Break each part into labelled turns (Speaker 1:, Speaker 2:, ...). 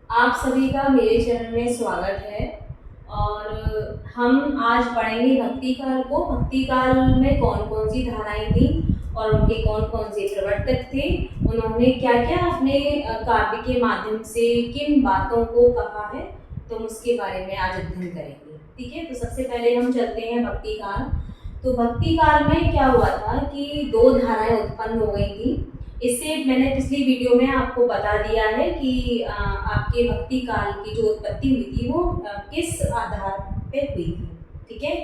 Speaker 1: आप सभी का मेरे चैनल में स्वागत है। और हम आज पढ़ेंगे भक्ति काल को। भक्ति काल में कौन कौन सी धाराएं थी और उनके कौन कौन से प्रवर्तक थे, उन्होंने क्या क्या अपने काव्य के माध्यम से किन बातों को कहा है, तो उसके बारे में आज अध्ययन करेंगे। ठीक है, तो सबसे पहले हम चलते हैं भक्ति काल। तो भक्ति काल में क्या हुआ था कि दो धाराएं उत्पन्न हो गई थी। इससे मैंने पिछली वीडियो में आपको बता दिया है कि आपके भक्ति काल की जो उत्पत्ति हुई थी वो किस आधार पे हुई थी। ठीक है,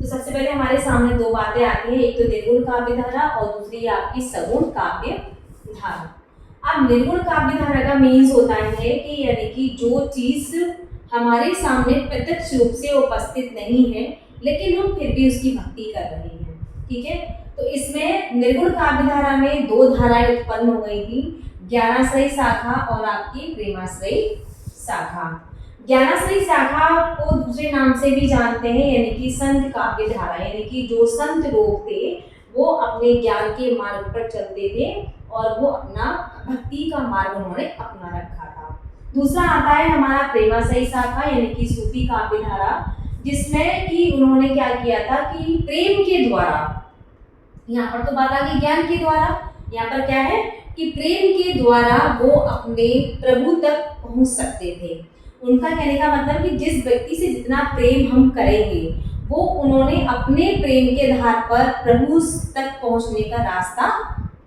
Speaker 1: तो सबसे पहले हमारे सामने दो बातें आती हैं, एक तो निर्गुण काव्य धारा और दूसरी आपकी सगुण काव्य धारा। अब निर्गुण काव्य धारा का मीन्स होता है कि यानी कि जो चीज हमारे सामने प्रत्यक्ष रूप से उपस्थित नहीं है लेकिन हम फिर भी उसकी भक्ति कर रहे हैं। ठीक है, तो इसमें निर्गुण काव्य धारा में दो धाराएं उत्पन्न हो गई थी, ज्ञानाश्रयी शाखा और आपकी प्रेमाश्रयी शाखा। ज्ञानाश्रयी शाखा को दूसरे नाम से भी जानते हैं, यानी कि संत काव्य धारा, यानी कि जो संत लोग थे वो अपने ज्ञान के मार्ग पर चलते थे और वो अपना भक्ति का मार्ग उन्होंने अपना रखा था। दूसरा आता है हमारा प्रेमाश्रयी शाखा, यानी कि सूफी काव्य धारा, जिसमें कि उन्होंने क्या किया था कि प्रेम के द्वारा, यहाँ पर तो बात आ गई ज्ञान के द्वारा, यहाँ पर क्या है कि प्रेम के द्वारा वो अपने प्रभु तक पहुंच सकते थे। उनका कहने का मतलब कि जिस व्यक्ति से जितना प्रेम हम करेंगे वो उन्होंने अपने प्रेम के आधार पर प्रभु तक पहुंचने का रास्ता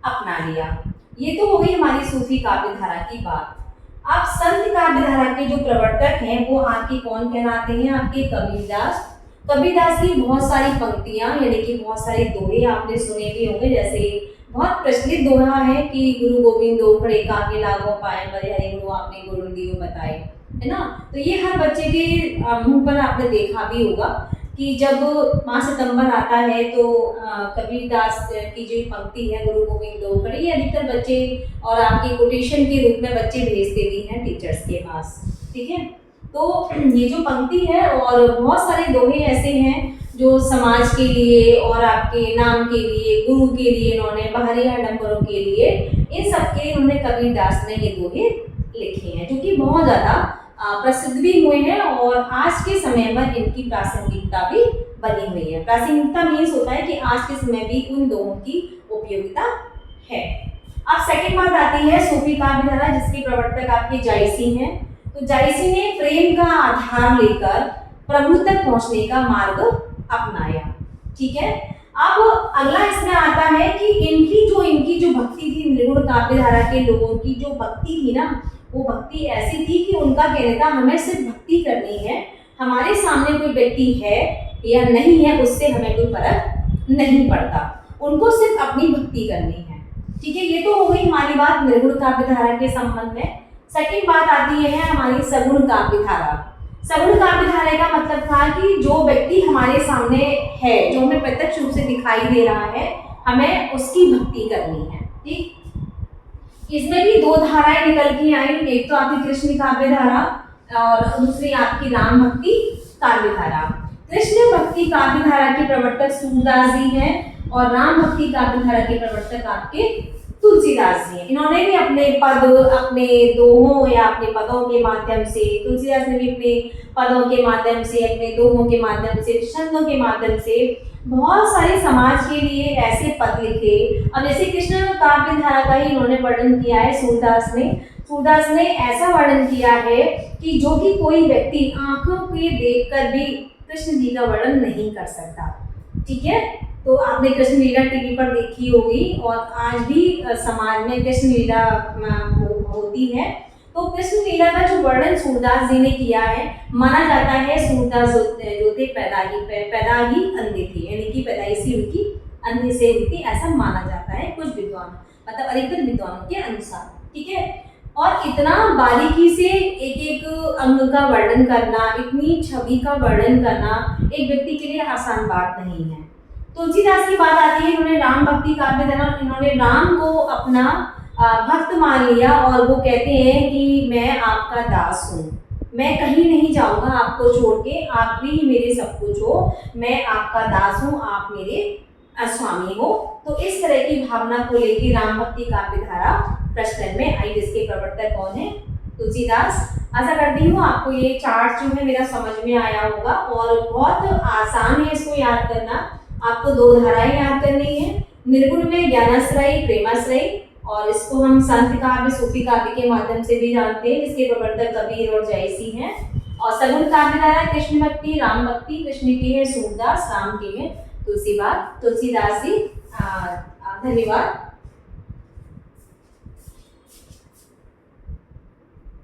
Speaker 1: अपना लिया। ये तो हो गई हमारी सूफी काव्य धारा की बात। अब संत काव्य धारा के जो प्रवर्तक हैं वो आपके कौन कहलाते हैं, आपके कबीरदास। कबीरदास की बहुत सारी पंक्तियां यानी कि बहुत सारे दोहे आपने सुने भी होंगे, जैसे बहुत प्रचलित दोहा है कि गुरु गोविंद दोखड़े काके लागो पाए बड़े हरि गुरु आपने गुरु दियो बताए, है ना। तो ये हर बच्चे के मुंह पर आपने देखा भी होगा कि जब माह सितंबर आता है तो कबीरदास की जो पंक्ति है गुरु गोविंद दोखड़े, ये अधिकतर बच्चे और आपके कोटेशन के रूप में बच्चे भेजते भी हैं टीचर्स के पास। ठीक है, तो ये जो पंक्ति है और बहुत सारे दोहे ऐसे हैं जो समाज के लिए और आपके नाम के लिए, गुरु के लिए, इन्होंने बाहरी आडंबरों के लिए, इन सब के इन्होंने कबीरदास ने ये दोहे लिखे हैं जो कि बहुत ज़्यादा प्रसिद्ध भी हुए हैं और आज के समय में इनकी प्रासंगिकता भी बनी हुई है। प्रासंगिकता मीन्स होता है कि आज के समय भी उन दोहों की उपयोगिता है। अब सेकंड बात आती है सूफी काव्य धारा, जिसके प्रवर्तक आपके जायसी हैं। तो जायसी ने प्रेम का आधार लेकर प्रभु तक पहुंचने का मार्ग अपनाया। ठीक है, अब अगला इसमें आता है कि इनकी जो भक्ति थी, निर्गुण काव्य धारा के लोगों की जो भक्ति थी ना, वो भक्ति ऐसी थी कि उनका कहना था हमें सिर्फ भक्ति करनी है, हमारे सामने कोई व्यक्ति है या नहीं है उससे हमें कोई फर्क नहीं पड़ता, उनको सिर्फ अपनी भक्ति करनी है। ठीक है, ये तो हो गई हमारी बात निर्गुण काव्य धारा के संबंध में। सेकंड बात आती है हमारी सगुण काव्य धारा। सगुण काव्य धारा का मतलब था कि जो व्यक्ति हमारे सामने है, जो हमें प्रत्यक्ष रूप से दिखाई दे रहा है, हमें उसकी भक्ति करनी है। ठीक, इसमें भी दो धाराएं निकल के आई, एक तो आपकी कृष्ण काव्य धारा और दूसरी आपकी राम भक्ति काव्य धारा। कृष्ण भक्ति काव्य धारा के प्रवर्तक सूरदास जी हैं और राम भक्ति काव्य धारा के प्रवर्तक आपके तुलसीदास जी हैं। इन्होंने भी अपने पद, अपने दोहों या अपने पदों के माध्यम से, तुलसीदास ने भी अपने पदों के माध्यम से, अपने दोहों के माध्यम से, छंदों के माध्यम से बहुत सारे समाज के लिए ऐसे पद लिखे। अब जैसे कृष्ण काव्य धारा का ही इन्होंने वर्णन किया है सूरदास ने ऐसा वर्णन किया है कि जो कि कोई व्यक्ति आंखों के देखकर भी कृष्ण जी का वर्णन नहीं कर सकता। ठीक है, तो आपने कृष्ण लीला टीवी पर देखी होगी और आज भी समाज में कृष्ण लीला होती है। तो कृष्ण लीला का जो वर्णन सूरदास जी ने किया है, माना जाता है सूरदास जो थे पैदा ही अंधे थे, यानी कि पैदाइशी उनकी अंधे से हुई थी, ऐसा माना जाता है कुछ विद्वान, मतलब अधिकतर विद्वानों के अनुसार। ठीक है, और इतना बारीकी से एक एक अंग का वर्णन करना, इतनी छवि का वर्णन करना एक व्यक्ति के लिए आसान बात नहीं है। तुलसीदास की बात आती है, इन्होंने राम भक्ति काव्य धारा, इन्होंने राम को अपना भक्त मान लिया और वो कहते हैं कि मैं आपका दास हूँ, मैं कहीं नहीं जाऊँगा आपको छोड़ के, आप भी मेरे सब कुछ हो, मैं आपका दास हूँ, आप मेरे स्वामी हो। तो इस तरह की भावना को लेकर राम भक्ति काव्य धारा प्रचलन में आई, जिसके प्रवर्तक कौन है? तुलसीदास। आशा करती हूँ आपको ये चार्ट जो है मेरा समझ में आया होगा, और बहुत आसान है इसको याद करना। आपको दो धाराएं याद करनी है, निर्गुण में ज्ञानाश्रयी प्रेमाश्रयी, और इसको हम संत काव्य सूफी काव्य के माध्यम से भी जानते हैं, जिसके प्रवर्तक कबीर और जयसी हैं। और सगुण काव्य धारा कृष्ण भक्ति राम भक्ति, कृष्ण की है सूरदास, राम की है तुलसीदास जी। धन्यवाद।